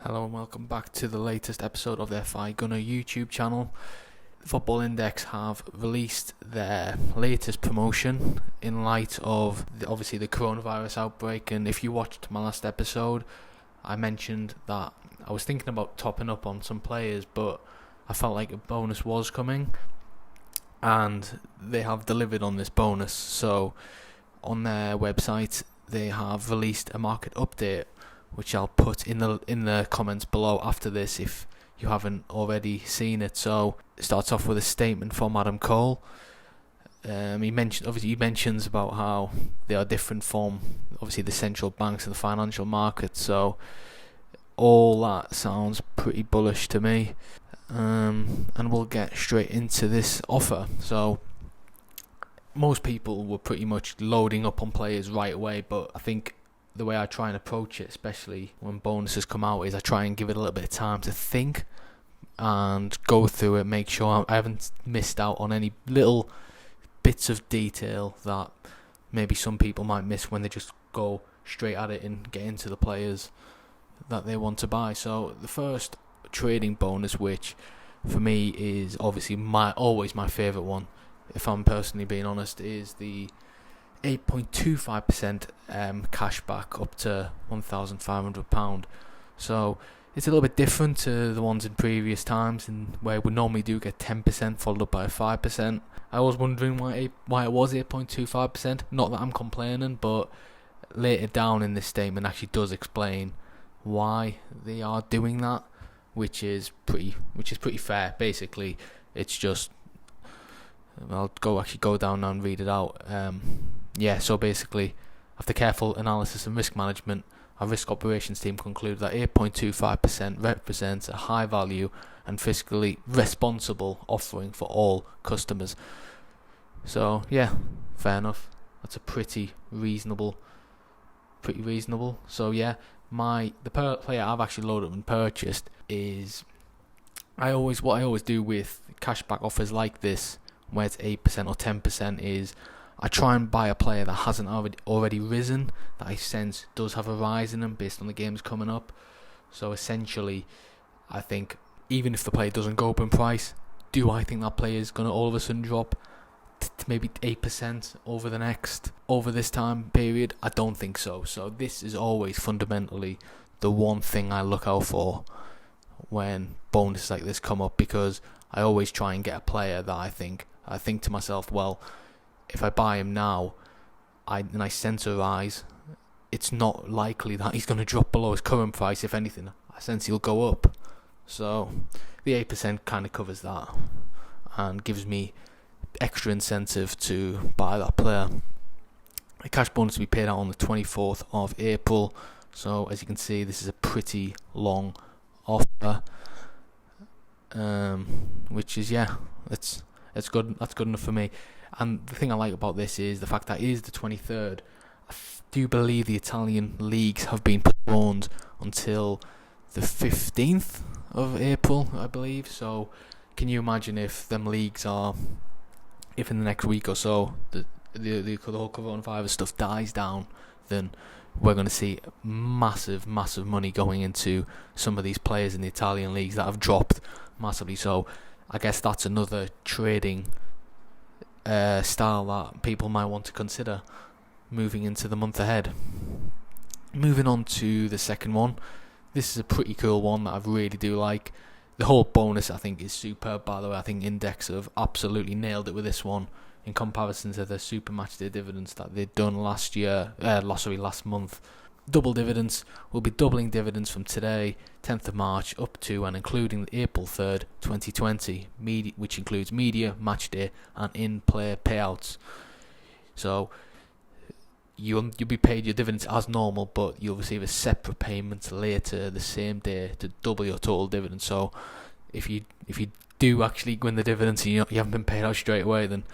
Hello and welcome back to the latest episode of the FI Gunner YouTube channel. Football Index have released their latest promotion in light of obviously the coronavirus outbreak, and if you watched my last episode, I mentioned that I was thinking about topping up on some players, but I felt like a bonus was coming, and they have delivered on this bonus. So on their website they have released a market update, which I'll put in the comments below after this if you haven't already seen it. So it starts off with a statement from Adam Cole. He mentions about how they are different from obviously the central banks and the financial markets. So all that sounds pretty bullish to me. And we'll get straight into this offer. So most people were pretty much loading up on players right away, but I think the way I try and approach it, especially when bonuses come out, is I try and give it a little bit of time to think and go through it, make sure I haven't missed out on any little bits of detail that maybe some people might miss when they just go straight at it and get into the players that they want to buy. So the first trading bonus, which for me is obviously always my favourite one, if I'm personally being honest, is the 8.25% cashback up to £1,500. So it's a little bit different to the ones in previous times, and where we normally do get 10% followed up by 5%. I was wondering why it was 8.25%. Not that I'm complaining, but later down in this statement actually does explain why they are doing that, which is pretty fair. Basically, it's just, I'll go down now and read it out. So basically, after careful analysis and risk management, our risk operations team concluded that 8.25% represents a high value and fiscally responsible offering for all customers. So yeah, fair enough. That's a pretty reasonable. So yeah, the player I've actually loaded up and purchased is what I always do with cashback offers like this, where it's 8% or 10%, is I try and buy a player that hasn't already risen, that I sense does have a rise in them based on the games coming up. So essentially, I think even if the player doesn't go up in price, do I think that player is going to all of a sudden drop to maybe 8% over this time period? I don't think so. So this is always fundamentally the one thing I look out for when bonuses like this come up, because I always try and get a player that I think to myself, well, if I buy him now and I sense a rise, it's not likely that he's going to drop below his current price. If anything, I sense he'll go up. So the 8% kind of covers that and gives me extra incentive to buy that player. A cash bonus will be paid out on the 24th of April. So as you can see, this is a pretty long offer, which is it's good. That's good enough for me. And the thing I like about this is the fact that it is the 23rd. I do believe the Italian leagues have been postponed until the 15th of April, I believe. So can you imagine if them leagues if in the next week or so the whole coronavirus stuff dies down, then we're going to see massive money going into some of these players in the Italian leagues that have dropped massively. So I guess that's another trading style that people might want to consider moving into the month ahead. Moving on to the second one. This is a pretty cool one that I really do like. The whole bonus I think is superb, by the way. I think Index have absolutely nailed it with this one in comparison to the super match day dividends that they'd done last month. Double dividends. We'll be doubling dividends from today, 10th of March, up to and including April 3rd, 2020, which includes media, match day, and in-play payouts. So you'll be paid your dividends as normal, but you'll receive a separate payment later the same day to double your total dividends. So if you do actually win the dividends and you haven't been paid out straight away, then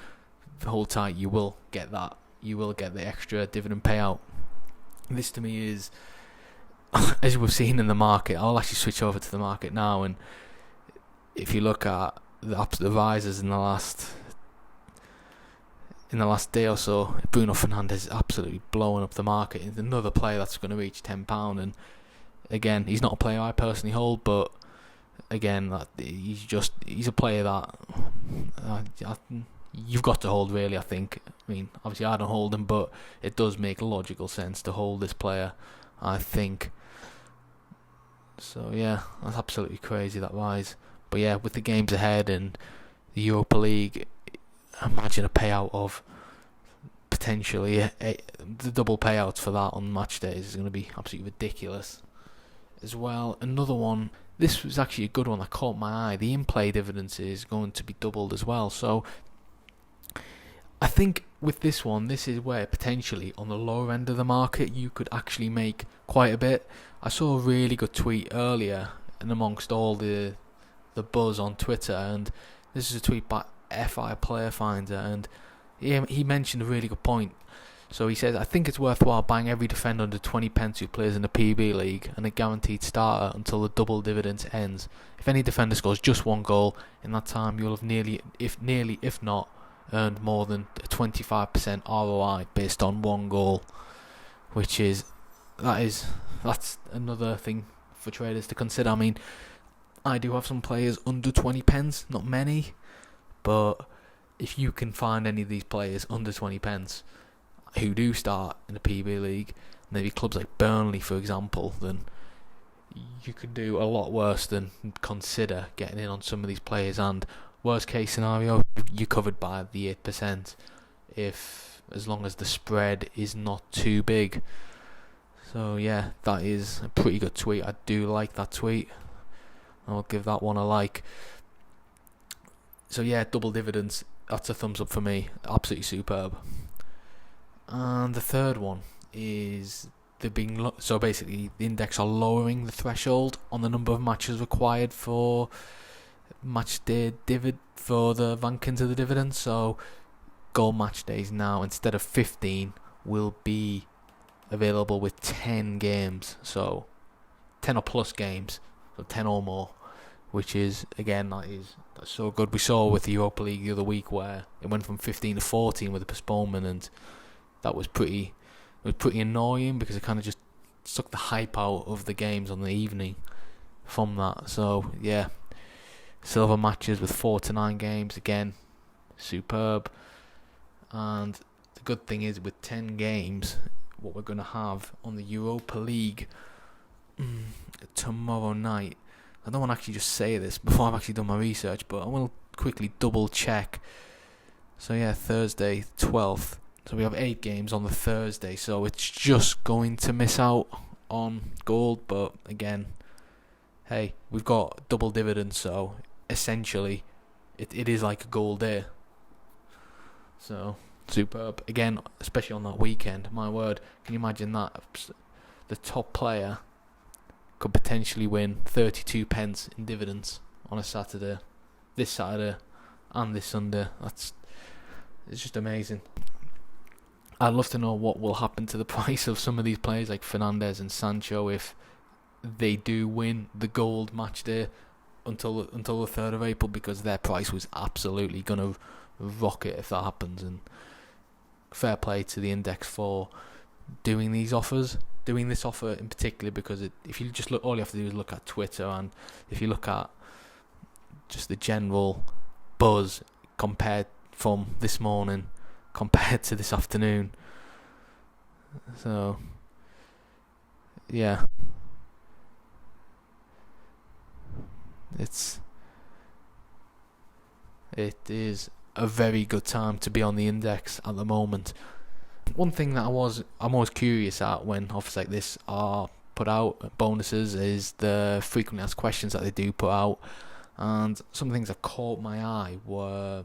hold tight, you will get that. You will get the extra dividend payout. This to me is, as we've seen in the market, I'll actually switch over to the market now, and if you look at the rises in the last day or so, Bruno Fernandes is absolutely blowing up the market. He's another player that's going to reach £10, and Again, he's not a player I personally hold, but again, he's a player that you've got to hold, really, I think. I mean, obviously I don't hold him, but it does make logical sense to hold this player, I think. So yeah, that's absolutely crazy, that rise. But yeah, with the games ahead and the Europa League, imagine a payout of potentially the double payouts for that on match days is going to be absolutely ridiculous. As well, another one, this was actually a good one that caught my eye. The in-play dividends is going to be doubled as well. So I think with this one, this is where potentially on the lower end of the market you could actually make quite a bit. I saw a really good tweet earlier, and amongst all the buzz on Twitter, and this is a tweet by FI Player Finder, and he mentioned a really good point. So he says, I think it's worthwhile buying every defender under 20 pence who plays in the PB League and a guaranteed starter until the double dividends ends. If any defender scores just one goal in that time, you'll have nearly, if not, earned more than a 25% ROI based on one goal, which is that's another thing for traders to consider. I mean, I do have some players under 20 pence, not many, but if you can find any of these players under 20 pence who do start in the PB League, maybe clubs like Burnley, for example, then you could do a lot worse than consider getting in on some of these players. And worst case scenario, you're covered by the 8%, as long as the spread is not too big. So yeah, that is a pretty good tweet. I do like that tweet. I'll give that one a like. So yeah, double dividends, that's a thumbs up for me. Absolutely superb. And the third one is so basically the index are lowering the threshold on the number of matches required for match day for the rankings of the dividend. So goal match days now, instead of 15, will be available with 10 games. So 10 or plus games, so 10 or more, which is, again, that's so good. We saw with the Europa League the other week where it went from 15 to 14 with a postponement, and that was pretty annoying because it kind of just sucked the hype out of the games on the evening from that. So yeah, silver matches with 4 to 9 games, again, superb. And the good thing is, with 10 games, what we're going to have on the Europa League tomorrow night, I don't want to actually just say this before I've actually done my research, but I will quickly double check. So yeah, Thursday 12th. So we have 8 games on the Thursday, so it's just going to miss out on gold. But again, hey, we've got double dividends, so essentially it is like a gold day. So superb. Again, especially on that weekend, my word, can you imagine that? The top player could potentially win 32 pence in dividends on a Saturday, this Saturday and this Sunday. It's just amazing. I'd love to know what will happen to the price of some of these players like Fernandes and Sancho if they do win the gold match day until the 3rd of April, because their price was absolutely going to rocket if that happens. And fair play to the index for doing this offer in particular, because if you just look, all you have to do is look at Twitter, and if you look at just the general buzz compared from this morning compared to this afternoon. So yeah, it is a very good time to be on the index at the moment. One thing that I'm always curious at when offers like this are put out, bonuses, is the frequently asked questions that they do put out. And some things that caught my eye were,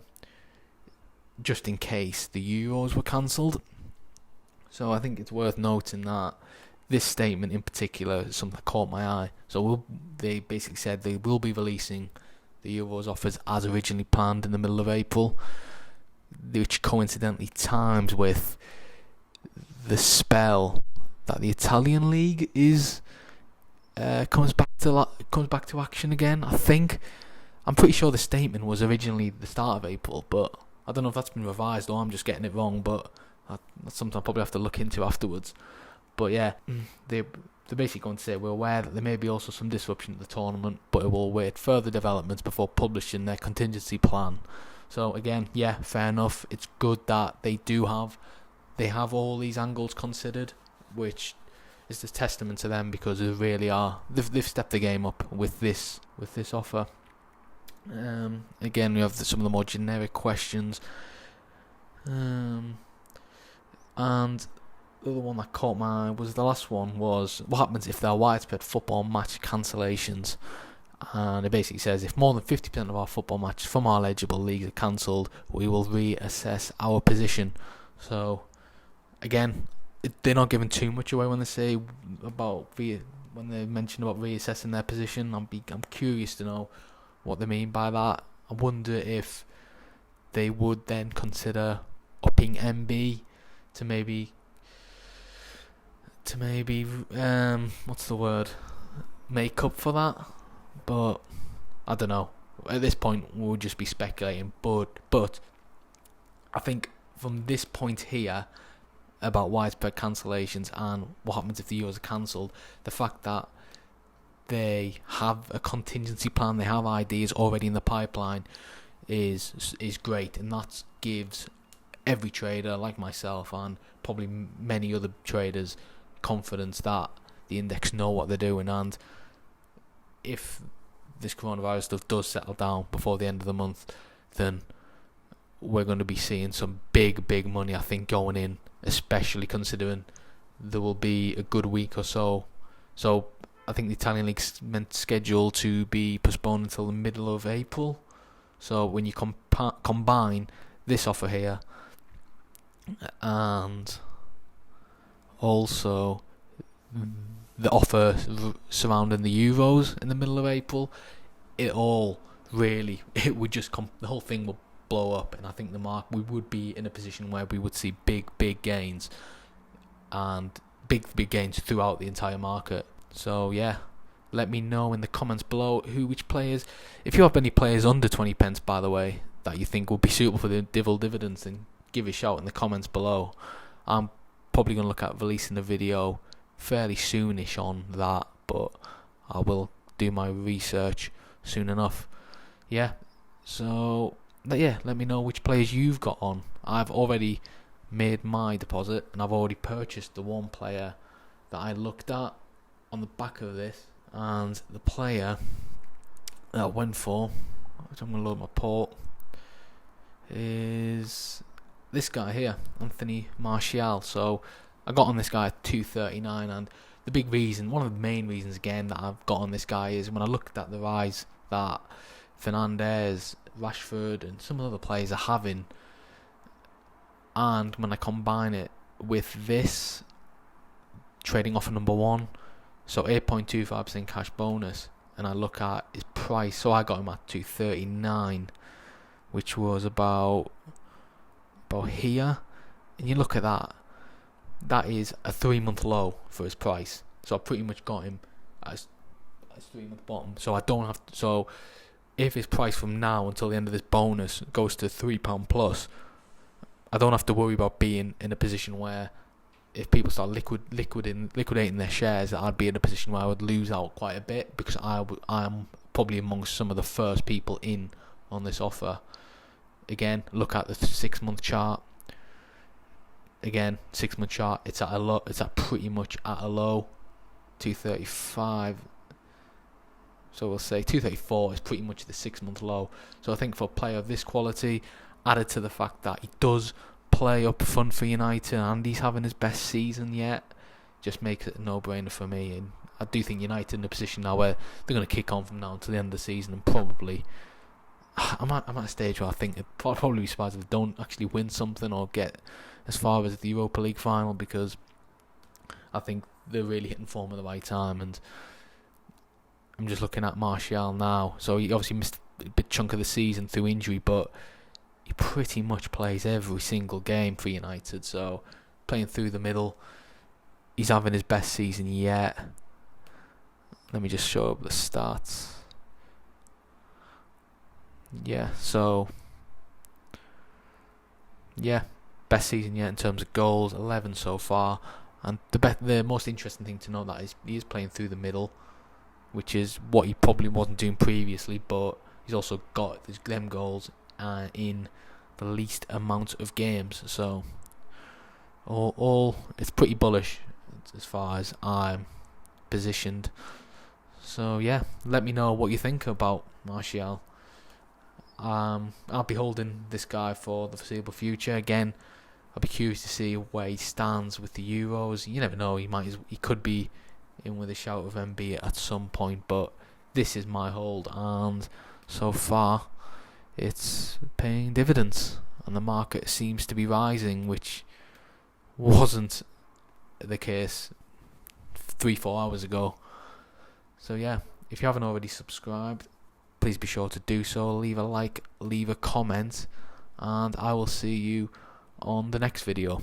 just in case the Euros were cancelled. So I think it's worth noting that this statement in particular is something that caught my eye. So they basically said they will be releasing the Euros offers as originally planned in the middle of April, which coincidentally times with the spell that the Italian league comes back to action again. I think, I'm pretty sure the statement was originally the start of April, but I don't know if that's been revised or I'm just getting it wrong. But that's something I'll probably have to look into afterwards. But yeah, they're basically going to say, we're aware that there may be also some disruption to the tournament, but it will await further developments before publishing their contingency plan. So again, yeah, fair enough. It's good that they have all these angles considered, which is a testament to them, because they really are. They've stepped the game up with this offer. Again, we have some of the more generic questions, and the other one that caught my eye was the last one, was what happens if there are widespread football match cancellations. And it basically says, if more than 50% of our football matches from our eligible leagues are cancelled, we will reassess our position. So again, they're not giving too much away when they say when they mention about reassessing their position. I'm curious to know what they mean by that. I wonder if they would then consider upping MB to maybe what's the word, make up for that. But I don't know. At this point, we'll just be speculating. But I think from this point here about widespread cancellations and what happens if the Euros are cancelled, the fact that they have a contingency plan, they have ideas already in the pipeline, is great, and that gives every trader like myself and probably many other traders confidence that the index know what they're doing. And if this coronavirus stuff does settle down before the end of the month, then we're going to be seeing some big money, I think, going in, especially considering there will be a good week or so. So I think the Italian League's scheduled to be postponed until the middle of April. So when you combine this offer here and also the offer surrounding the Euros in the middle of April, the whole thing will blow up, and I think we would be in a position where we would see big gains, and big gains throughout the entire market. So yeah, let me know in the comments below which players, if you have any players under 20 pence, by the way, that you think would be suitable for the dividends, then give a shout in the comments below. I'm probably going to look at releasing a video fairly soonish on that, but I will do my research soon enough. Yeah, so yeah, let me know which players you've got on. I've already made my deposit, and I've already purchased the one player that I looked at on the back of this, and the player that I went for, which I'm going to load my port, is this guy here, Anthony Martial. So I got on this guy at 239, and the big reason, one of the main reasons again that I've got on this guy, is when I looked at the rise that Fernandes, Rashford and some of the other players are having, and when I combine it with this trading offer number one, so 8.25% cash bonus, and I look at his price, so I got him at 239, which was about here, and you look at that is a 3-month low for his price. So I pretty much got him as 3-month bottom. So I don't have to, so if his price from now until the end of this bonus goes to £3 plus, I don't have to worry about being in a position where if people start liquidating their shares, that I'd be in a position where I would lose out quite a bit, because I'm probably amongst some of the first people in on this offer. Again, look at the 6-month chart. Again, 6-month chart, it's at pretty much at a low, 235. So we'll say 234 is pretty much the 6-month low. So I think for a player of this quality, added to the fact that he does play up front for United and he's having his best season yet, just makes it a no-brainer for me. And I do think United in a position now where they're going to kick on from now until the end of the season, and probably I'm at a stage where I think it'd probably be surprised if they don't actually win something or get as far as the Europa League final, because I think they're really hitting form at the right time. And I'm just looking at Martial now, so he obviously missed a big chunk of the season through injury, but he pretty much plays every single game for United, so playing through the middle, he's having his best season yet. Let me just show up the stats. Yeah, so yeah, best season yet in terms of goals, 11 so far, And the most interesting thing to note that is he is playing through the middle, which is what he probably wasn't doing previously, but he's also got them goals in the least amount of games. So all it's pretty bullish as far as I'm positioned. So yeah, let me know what you think about Martial. I'll be holding this guy for the foreseeable future. Again, I'll be curious to see where he stands with the Euros. You never know, he could be in with a shout of MB at some point, but this is my hold, and so far it's paying dividends, and the market seems to be rising, which wasn't the case 3-4 hours ago. So yeah, if you haven't already subscribed, please be sure to do so. Leave a like, leave a comment, and I will see you on the next video.